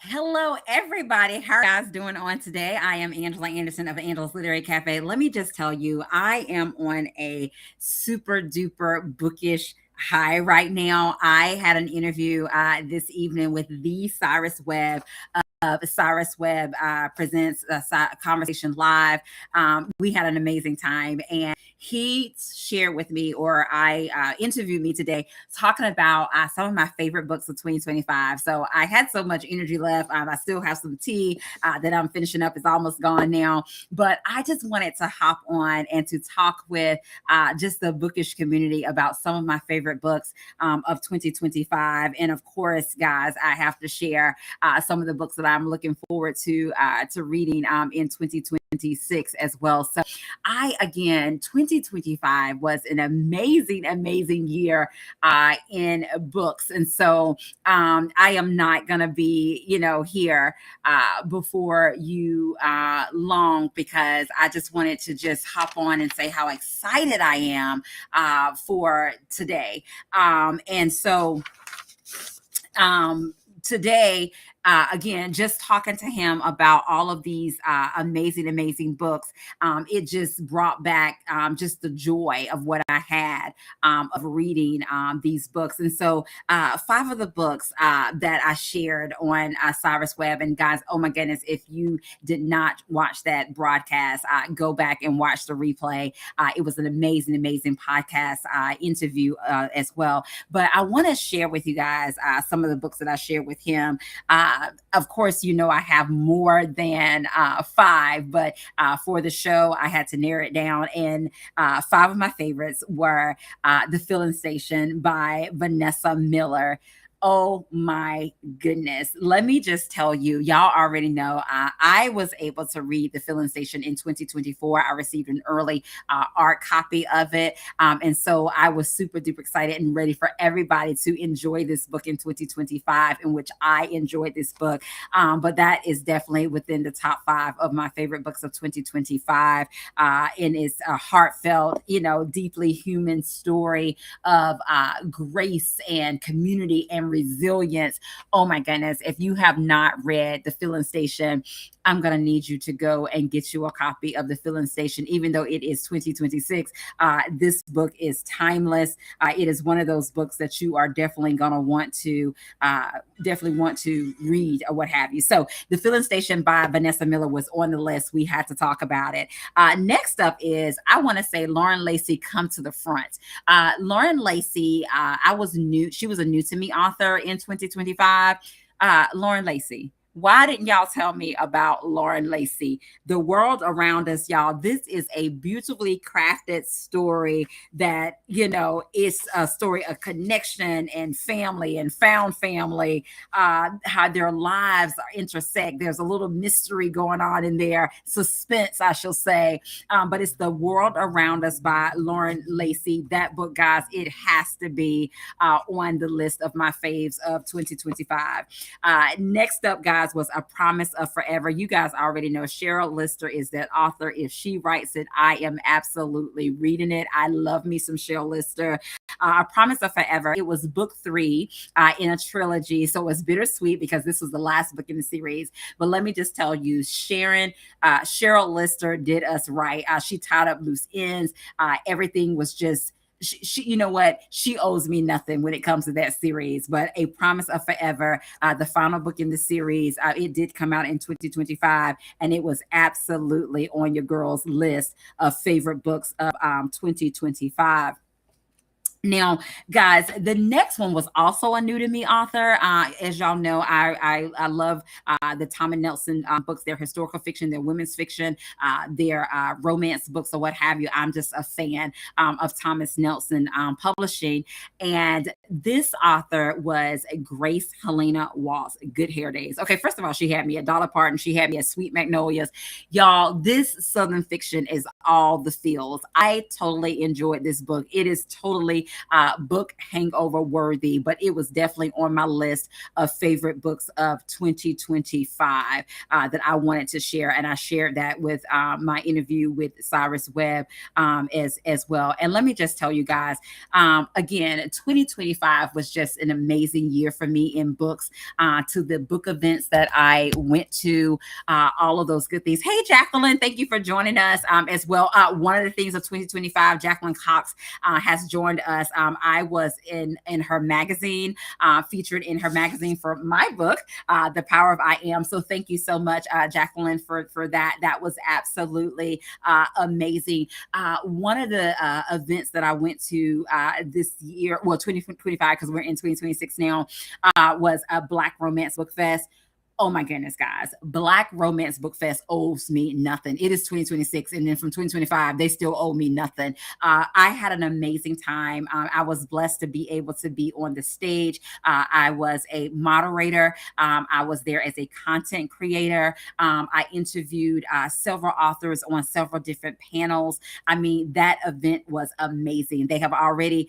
Hello, everybody. How are you guys doing on today? I am Angela Anderson of Angela's Literary Cafe. Let me just tell you, I am on a super duper bookish high right now. I had an interview this evening with the Cyrus Webb of Cyrus Webb Presents Conversation Live. We had an amazing time, and he shared with me, or I interviewed me today, talking about some of my favorite books of 2025. So I had so much energy left. I still have some tea that I'm finishing up. It's almost gone now, but I just wanted to hop on and to talk with just the bookish community about some of my favorite books of 2025. And of course, guys, I have to share some of the books that I'm looking forward to reading in 2026 as well. So again, 2025 was an amazing, amazing year in books. And so I am not going to be, here before you long, because I just wanted to just hop on and say how excited I am for today. And so today, again, just talking to him about all of these amazing, amazing books, it just brought back just the joy of what I had of reading these books. And so, five of the books that I shared on Cyrus Webb, and guys, oh my goodness, if you did not watch that broadcast, go back and watch the replay. It was an amazing, amazing podcast interview as well. But I want to share with you guys some of the books that I shared with him. Of course, I have more than five, but for the show, I had to narrow it down. And five of my favorites were The Filling Station by Vanessa Miller. Oh my goodness. Let me just tell you, y'all already know I was able to read The Filling Station in 2024. I received an early art copy of it. And so I was super duper excited and ready for everybody to enjoy this book in 2025, in which I enjoyed this book. But that is definitely within the top five of my favorite books of 2025. And it's a heartfelt, deeply human story of grace and community and resilience. Oh my goodness. If you have not read The Filling Station, I'm going to need you to go and get you a copy of The Filling Station. Even though it is 2026, this book is timeless. It is one of those books that you are definitely going to want to read or what have you. So The Filling Station by Vanessa Miller was on the list. We had to talk about it. Next up is, I want to say, Lauren Lacey, Come to the Front. Lauren Lacey, she was a new to me author in 2025. Lauren Lacey. Why didn't y'all tell me about Lauren Lacey? The World Around Us, y'all. This is a beautifully crafted story that, is a story of connection and family and found family, how their lives intersect. There's a little mystery going on in there, suspense, I shall say. But it's The World Around Us by Lauren Lacey. That book, guys, it has to be on the list of my faves of 2025. Next up, guys, was A Promise of Forever. You guys already know Cheryl Lister is that author. If she writes it, I am absolutely reading it. I love me some Cheryl Lister. A Promise of Forever. It was book 3 in a trilogy, so it was bittersweet because this was the last book in the series. But let me just tell you, Cheryl Lister did us right. She tied up loose ends. Everything was just, she, you know what? She owes me nothing when it comes to that series. But A Promise of Forever, the final book in the series, it did come out in 2025, and it was absolutely on your girl's list of favorite books of 2025. Now, guys, the next one was also a new to me author. As y'all know, I love the Tom and Nelson books. Their historical fiction, their women's fiction, their romance books, or what have you. I'm just a fan of Thomas Nelson Publishing. And this author was Grace Helena Waltz. Good Hair Days. Okay, first of all, she had me at Dolly Parton. She had me at Sweet Magnolias. Y'all, this Southern fiction is all the feels. I totally enjoyed this book. It is totally book hangover worthy, but it was definitely on my list of favorite books of 2025 that I wanted to share. And I shared that with my interview with Cyrus Webb as well. And let me just tell you guys, again, 2025 was just an amazing year for me in books, to the book events that I went to, all of those good things. Hey, Jacqueline, thank you for joining us as well. One of the things of 2025, Jacqueline Cox has joined us. I was in her magazine, featured in her magazine for my book, The Power of I Am. So thank you so much, Jacqueline, for that. That was absolutely amazing. One of the events that I went to this year, well, 2025, because we're in 2026 now, was a Black Romance Book Fest. Oh my goodness, guys. Black Romance Book Fest owes me nothing. It is 2026. And then from 2025, they still owe me nothing. I had an amazing time. I was blessed to be able to be on the stage. I was a moderator. I was there as a content creator. I interviewed several authors on several different panels. I mean, that event was amazing. They have already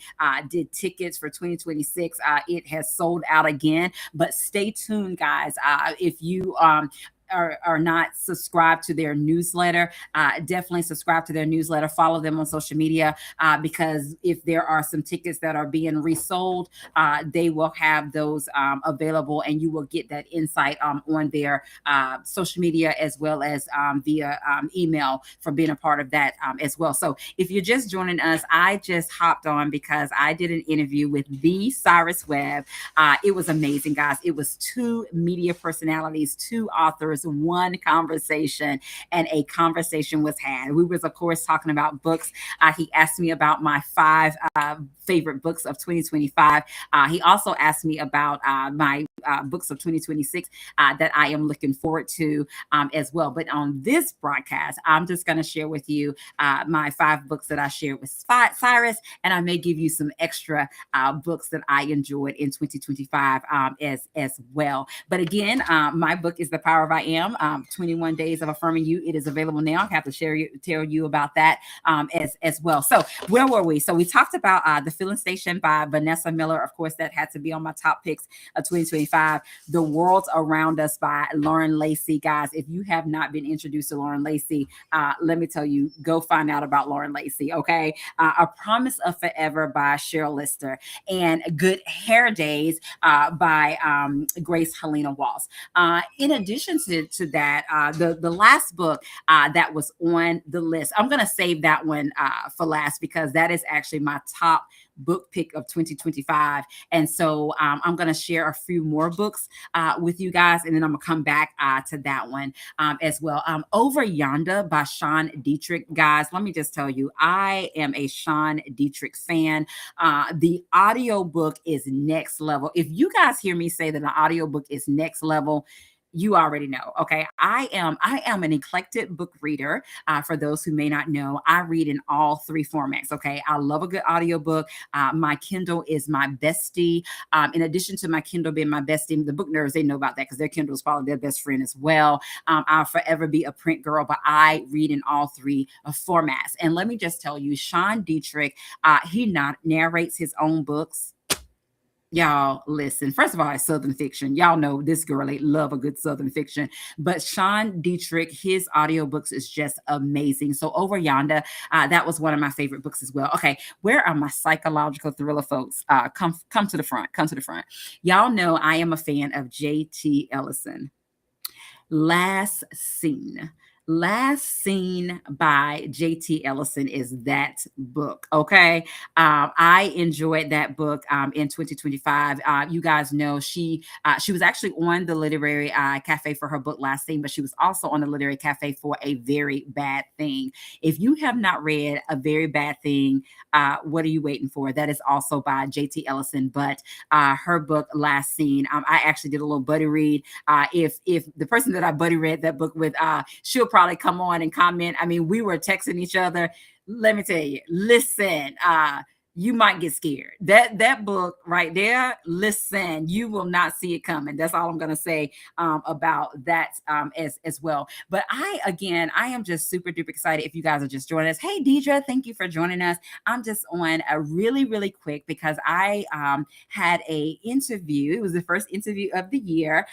did tickets for 2026. It has sold out again, but stay tuned, guys. If you are not subscribed to their newsletter, definitely subscribe to their newsletter. Follow them on social media, because if there are some tickets that are being resold, they will have those available, and you will get that insight on their social media, as well as via email, for being a part of that as well. So if you're just joining us, I just hopped on because I did an interview with the Cyrus Webb. It was amazing, guys. It was two media personalities, two authors, one conversation, and a conversation was had. We was, of course, talking about books. He asked me about my 5 favorite books of 2025. He also asked me about my books of 2026 that I am looking forward to as well. But on this broadcast, I'm just going to share with you my 5 books that I shared with Cyrus, and I may give you some extra books that I enjoyed in 2025 as well. But again, my book is The Power of I Am, 21 Days of Affirming You. It is available now. I have to tell you about that as well. So where were we? So we talked about The Filling Station by Vanessa Miller. Of course, that had to be on my top picks of 2025. The World Around Us by Lauren Lacey. Guys, if you have not been introduced to Lauren Lacey, let me tell you, go find out about Lauren Lacey, okay? A Promise of Forever by Cheryl Lister, and Good Hair Days by Grace Helena Walls. In addition to that, the last book that was on the list, I'm going to save that one for last, because that is actually my top book pick of 2025. And so I'm going to share a few more books with you guys, and then I'm going to come back to that one as well. Over Yonder by Sean Dietrich. Guys, let me just tell you, I am a Sean Dietrich fan. The audiobook is next level. If you guys hear me say that the audiobook is next level, you already know. Okay. I am an eclectic book reader. For those who may not know, I read in all 3 formats. Okay. I love a good audiobook. My Kindle is my bestie. In addition to my Kindle being my bestie, the book nerds, they know about that because their Kindle is probably their best friend as well. I'll forever be a print girl, but I read in all 3 formats. And let me just tell you, Sean Dietrich, he not narrates his own books. Y'all listen. First of all, it's Southern fiction. Y'all know this girl love a good Southern fiction. But Sean Dietrich, his audiobooks is just amazing. So Over Yonder, that was one of my favorite books as well. Okay, where are my psychological thriller folks? Come to the front. Come to the front. Y'all know I am a fan of J.T. Ellison. Last Scene. Last Scene by J.T. Ellison is that book. Okay. I enjoyed that book in 2025. You guys know she was actually on the Literary Cafe for her book Last Scene, but she was also on the Literary Cafe for A Very Bad Thing. If you have not read A Very Bad Thing, what are you waiting for? That is also by J.T. Ellison, but her book Last Scene, I actually did a little buddy read. If the person that I buddy read that book with, she'll probably come on and comment. I mean, we were texting each other. Let me tell you, listen, you might get scared. That book right there, listen, you will not see it coming. That's all I'm gonna say about that as well. But I am just super duper excited if you guys are just joining us. Hey, Deidre, thank you for joining us. I'm just on a really quick because I had a interview. It was the first interview of the year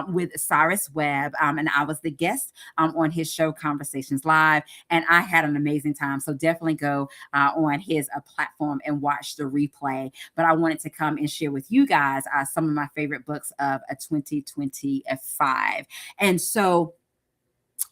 with Cyrus Webb, and I was the guest on his show Conversations Live, and I had an amazing time. So definitely go on his platform and watch the replay. But I wanted to come and share with you guys some of my favorite books of 2025. And so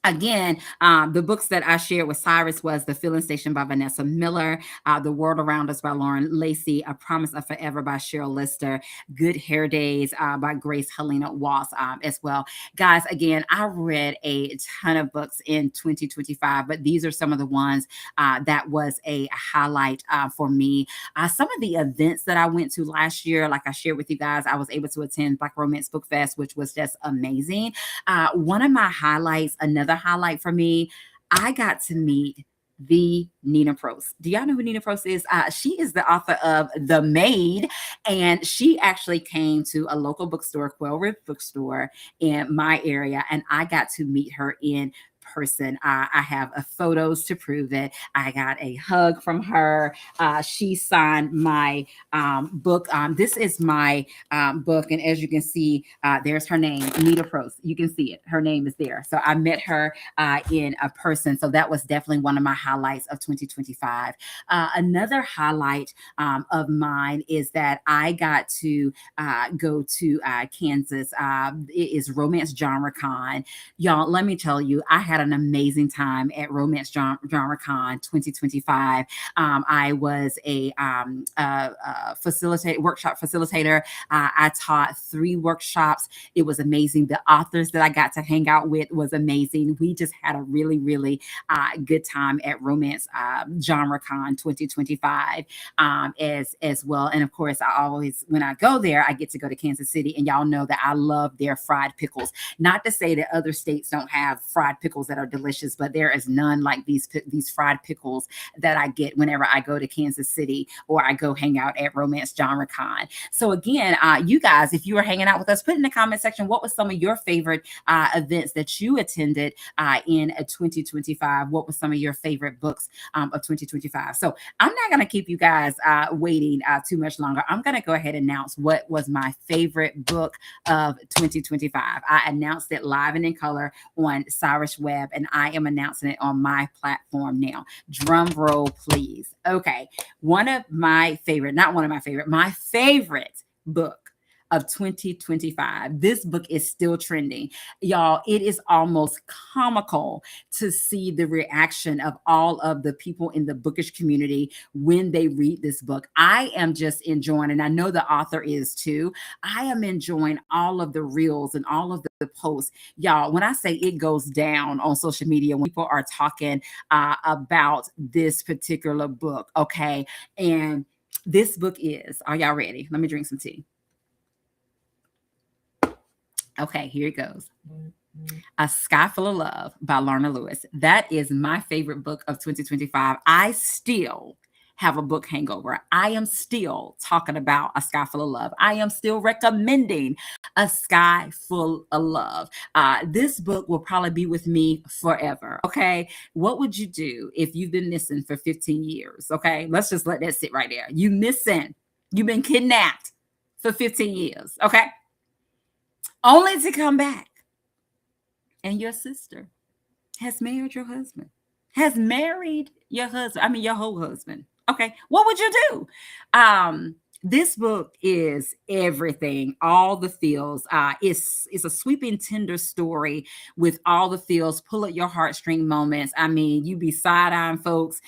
again, the books that I shared with Cyrus was The Filling Station by Vanessa Miller, The World Around Us by Lauren Lacey, A Promise of Forever by Cheryl Lister, Good Hair Days by Grace Helena Walls as well. Guys, again, I read a ton of books in 2025, but these are some of the ones that was a highlight for me. Some of the events that I went to last year, like I shared with you guys, I was able to attend Black Romance Book Fest, which was just amazing. One of my highlights, another highlight for me, I got to meet the Nina Prost. Do y'all know who Nina Prost is? She is the author of The Maid, and she actually came to a local bookstore, Quail Ridge Bookstore in my area, and I got to meet her in person. I have photos to prove it. I got a hug from her. She signed my book. This is my book, and as you can see, there's her name, Nina Prost. You can see it. Her name is there. So I met her in a person. So that was definitely one of my highlights of 2025. Another highlight of mine is that I got to go to Kansas. It is Romance Genre Con. Y'all, let me tell you, I had an amazing time at Romance Genre Con 2025. I was a workshop facilitator. I taught 3 workshops. It was amazing. The authors that I got to hang out with was amazing. We just had a really good time at Romance Genre Con 2025 as well. And of course, I always, when I go there, I get to go to Kansas City, and y'all know that I love their fried pickles. Not to say that other states don't have fried pickles that are delicious, but there is none like these fried pickles that I get whenever I go to Kansas City or I go hang out at Romance Genre Con. So again, you guys, if you were hanging out with us, put in the comment section what was some of your favorite events that you attended in 2025. What was some of your favorite books of 2025? So I'm not going to keep you guys waiting too much longer. I'm going to go ahead and announce what was my favorite book of 2025. I announced it live and in color on Cyrus Webb, and I am announcing it on my platform now. Drum roll, please. Okay. My favorite book of 2025. This book is still trending. Y'all, it is almost comical to see the reaction of all of the people in the bookish community when they read this book. I am just enjoying, and I know the author is too. I am enjoying all of the reels and all of the posts. Y'all, when I say it goes down on social media, when people are talking about this particular book, okay? And this book is, are y'all ready? Let me drink some tea. Okay, here it goes. A Sky Full of Love by Lorna Lewis. That is my favorite book of 2025. I still have a book hangover. I am still talking about A Sky Full of Love. I am still recommending A Sky Full of Love. This book will probably be with me forever. Okay. What would you do if you've been missing for 15 years? Okay. Let's just let that sit right there. You've been kidnapped for 15 years. Okay. Only to come back, and your sister has married your husband. Your whole husband. Okay, what would you do? This book is everything, all the feels. It's a sweeping, tender story with all the feels. Pull at your heartstring moments. I mean, you be side-eyeing folks.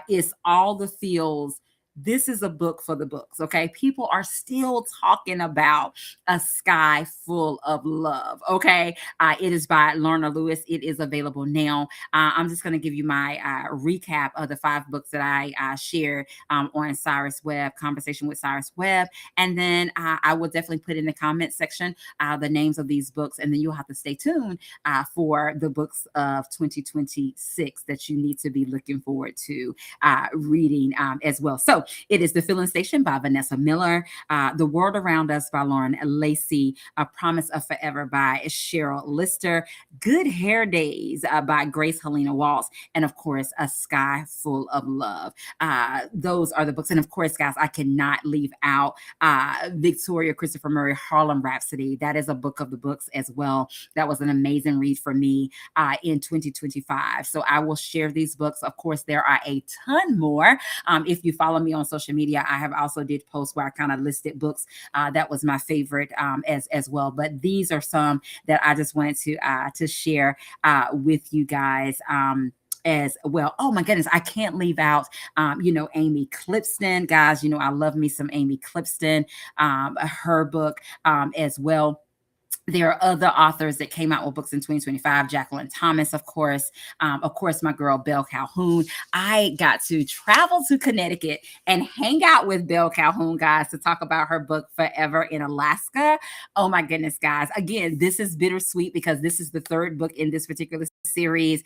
It's all the feels. This is a book for the books, okay? People are still talking about A Sky Full of Love, okay? It is by Lorna Lewis. It is available now. I'm just going to give you my recap of the 5 books that I shared on Cyrus Webb, Conversation with Cyrus Webb. And then I will definitely put in the comment section the names of these books, and then you'll have to stay tuned for the books of 2026 that you need to be looking forward to reading as well. So So it is The Filling Station by Vanessa Miller, The World Around Us by Lauren Lacey, A Promise of Forever by Cheryl Lister, Good Hair Days by Grace Helena Waltz, and of course, A Sky Full of Love. Those are the books. And of course, guys, I cannot leave out Victoria Christopher Murray, Harlem Rhapsody. That is a book of the books as well. That was an amazing read for me in 2025. So I will share these books. Of course, there are a ton more. If you follow me on social media, I have also did posts where I kind of listed books that was my favorite as well. But these are some that I just wanted to share with you guys. As well. Oh my goodness, I can't leave out, Amy Clipston, guys. I love me some Amy Clipston, her book as well. There are other authors that came out with books in 2025. Jacqueline Thomas, of course, my girl Belle Calhoun. I got to travel to Connecticut and hang out with Belle Calhoun, guys, to talk about her book Forever in Alaska. Oh my goodness, guys! Again, this is bittersweet because this is the third book in this particular series.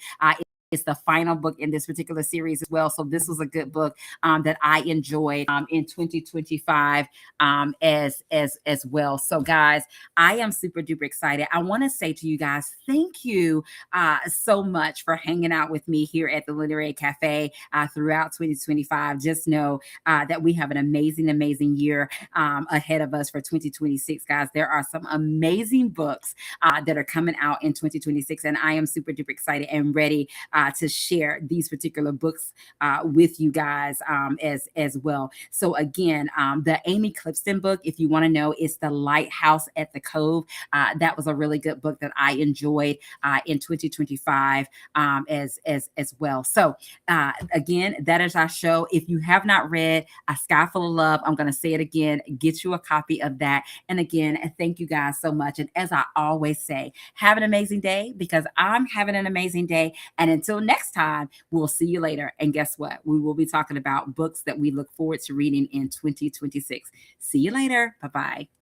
It's the final book in this particular series as well. So this was a good book that I enjoyed in 2025 as well. So guys, I am super duper excited. I want to say to you guys, thank you so much for hanging out with me here at the Literary Cafe throughout 2025. Just know that we have an amazing year ahead of us for 2026, guys. There are some amazing books that are coming out in 2026, and I am super duper excited and ready to share these particular books with you guys as well. So again, the Amy Clipston book, if you want to know, is The Lighthouse at the Cove. That was a really good book that I enjoyed in 2025 as well. So again, that is our show. If you have not read A Sky Full of Love, I'm going to say it again, get you a copy of that. And again, thank you guys so much. And as I always say, have an amazing day, because I'm having an amazing day. And until next time, we'll see you later. And guess what? We will be talking about books that we look forward to reading in 2026. See you later. Bye-bye.